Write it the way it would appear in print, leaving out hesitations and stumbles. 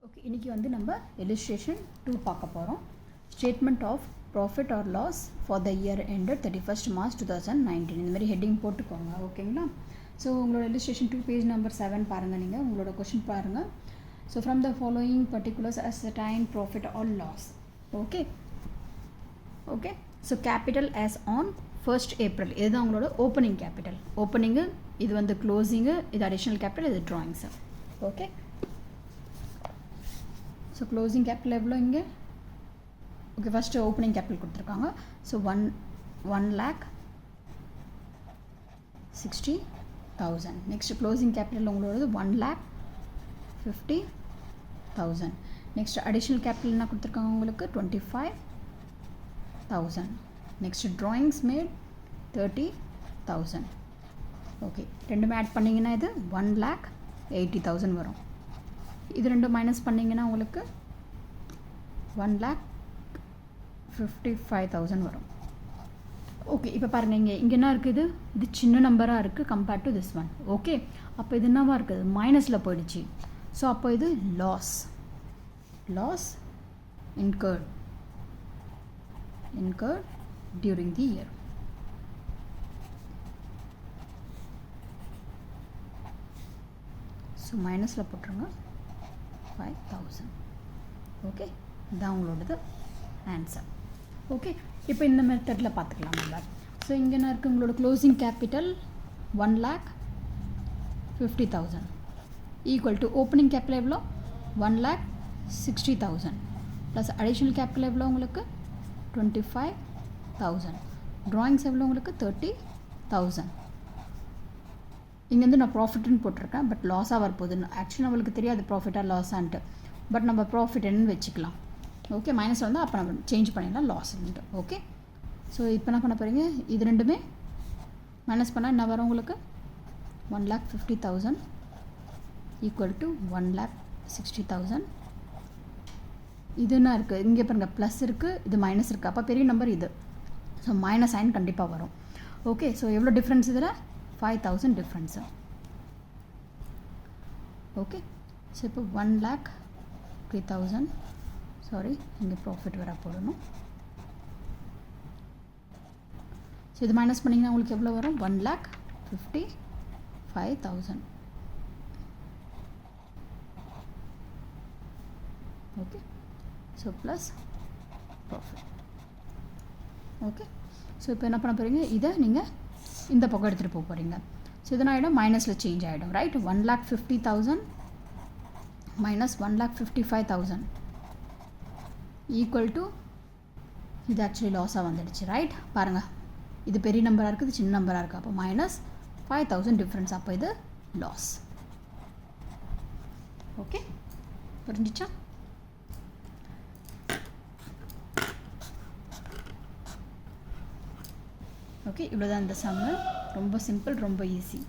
Okay, இன்றைக்கி வந்து நம்ம illustration 2 பார்க்க போகிறோம். Statement of profit or loss for the year ended 31st March 2019. இந்த மாதிரி ஹெட்டிங் போட்டுக்கோங்க, ஓகேங்களா? ஸோ உங்களோட illustration 2 பேஜ் நம்பர் 7 பாருங்கள். நீங்கள் உங்களோட கொஷின் பாருங்கள். So from the following particulars ascertain profit or loss. Okay okay so capital as on 1st April இதுதான் உங்களோட ஓப்பனிங் கேபிட்டல். ஓப்பனிங்கு இது வந்து க்ளோசிங்கு, இது அடிஷ்னல் கேபிட்டல், இது drawings. Okay, so closing capital எவ்வளோ இங்கே? ஓகே, ஃபஸ்ட்டு ஓப்பனிங் கேபிட்டல் கொடுத்துருக்காங்க. So 1,60,000. Next closing capital உங்களோடது 1,50,000. நெக்ஸ்ட் அடிஷ்னல் கேபிட்டல் என்ன கொடுத்துருக்காங்க உங்களுக்கு? 25,000. Next drawings made 30,000. ஓகே, ரெண்டுமே ஆட் பண்ணிங்கன்னா இது 1,80,000 வரும். இது ரெண்டும் மைனஸ் பண்ணிங்கன்னா உங்களுக்கு 1,55,000 வரும். ஓகே, இப்போ பாருங்கள், இங்கே என்ன இருக்குது? இது சின்ன நம்பராக இருக்குது compared to this one. Okay, அப்போ இது என்னவாக இருக்குது? மைனஸில் போயிடுச்சு. ஸோ அப்போ இது loss incurred during the year. So மைனஸில் போட்டுருங்க 5,000. ஓகே, இதுதான் உங்களோடது ஆன்சர். ஓகே, இப்போ இந்த மெத்தடில் பார்த்துக்கலாம் நம்ம. ஸோ இங்கே என்ன இருக்குது? உங்களோட closing capital 1,50,000 equal to opening capital எவ்வளோ? 1,60,000 ப்ளஸ் அடிஷ்னல் கேபிட்டல் எவ்வளோ உங்களுக்கு? 25,000. ட்ராயிங்ஸ் எவ்வளோ உங்களுக்கு? 30,000. இங்கேருந்து நான் ப்ராஃபிட்னு போட்டிருக்கேன், பட் லாஸாக வரப்போகுதுன்னு. ஆக்சுவலி நம்மளுக்கு தெரியாது ப்ராஃபிட்டாக லாஸான்ட்டு, பட் நம்ம ப்ராஃபிட்னு வச்சுக்கலாம். ஓகே, மைனஸ் வந்து அப்போ நம்ம சேஞ்ச் பண்ணிடலாம் லாஸ்ன்ட்டு. ஓகே, ஸோ இப்போ என்ன பண்ண போகிறீங்க? இது ரெண்டுமே மைனஸ் பண்ணால் என்ன வரும் உங்களுக்கு? 1,50,000 ஈக்குவல் டு 1,60,000. இது என்ன இருக்குது? இங்கே பாருங்கள், ப்ளஸ் இருக்குது, இது மைனஸ் இருக்குது. அப்போ பெரிய நம்பர் இது. ஸோ மைனஸ் சைன் கண்டிப்பாக வரும். ஓகே, ஸோ எவ்வளோ டிஃப்ரென்ஸ் இதில்? 5,000 டிஃப்ரென்ஸு. ஓகே, ஸோ இப்போ 1,03,000. சாரி, இங்கே ப்ராஃபிட் வர போடணும். ஸோ இது மைனஸ் பண்ணிங்கன்னா உங்களுக்கு எவ்வளோ வரும்? 1,55,000. Okay, so plus profit. Okay, so இப்போ என்ன பண்ண போகிறீங்க? இதை நீங்கள் இந்த பக்கம் எடுத்துகிட்டு போக போகிறீங்க. ஸோ இதனால் ஆகிடும் மைனஸில் சேஞ்ச் ஆகிடும், ரைட்? 1,50,000 மைனஸ் 1,55,000 ஈக்குவல் டு இது ஆக்சுவலி லாஸாக வந்துடுச்சு, ரைட்? பாருங்கள், இது பெரிய நம்பராக இருக்குது, சின்ன நம்பராக இருக்குது. அப்போ மைனஸ் 5,000 டிஃப்ரென்ஸ். அப்போ இது லாஸ். ஓகே, புரிஞ்சிச்சா? ஓகே, இவ்வளோதான் இந்த சம்மு. ரொம்ப சிம்பிள், ரொம்ப ஈஸி.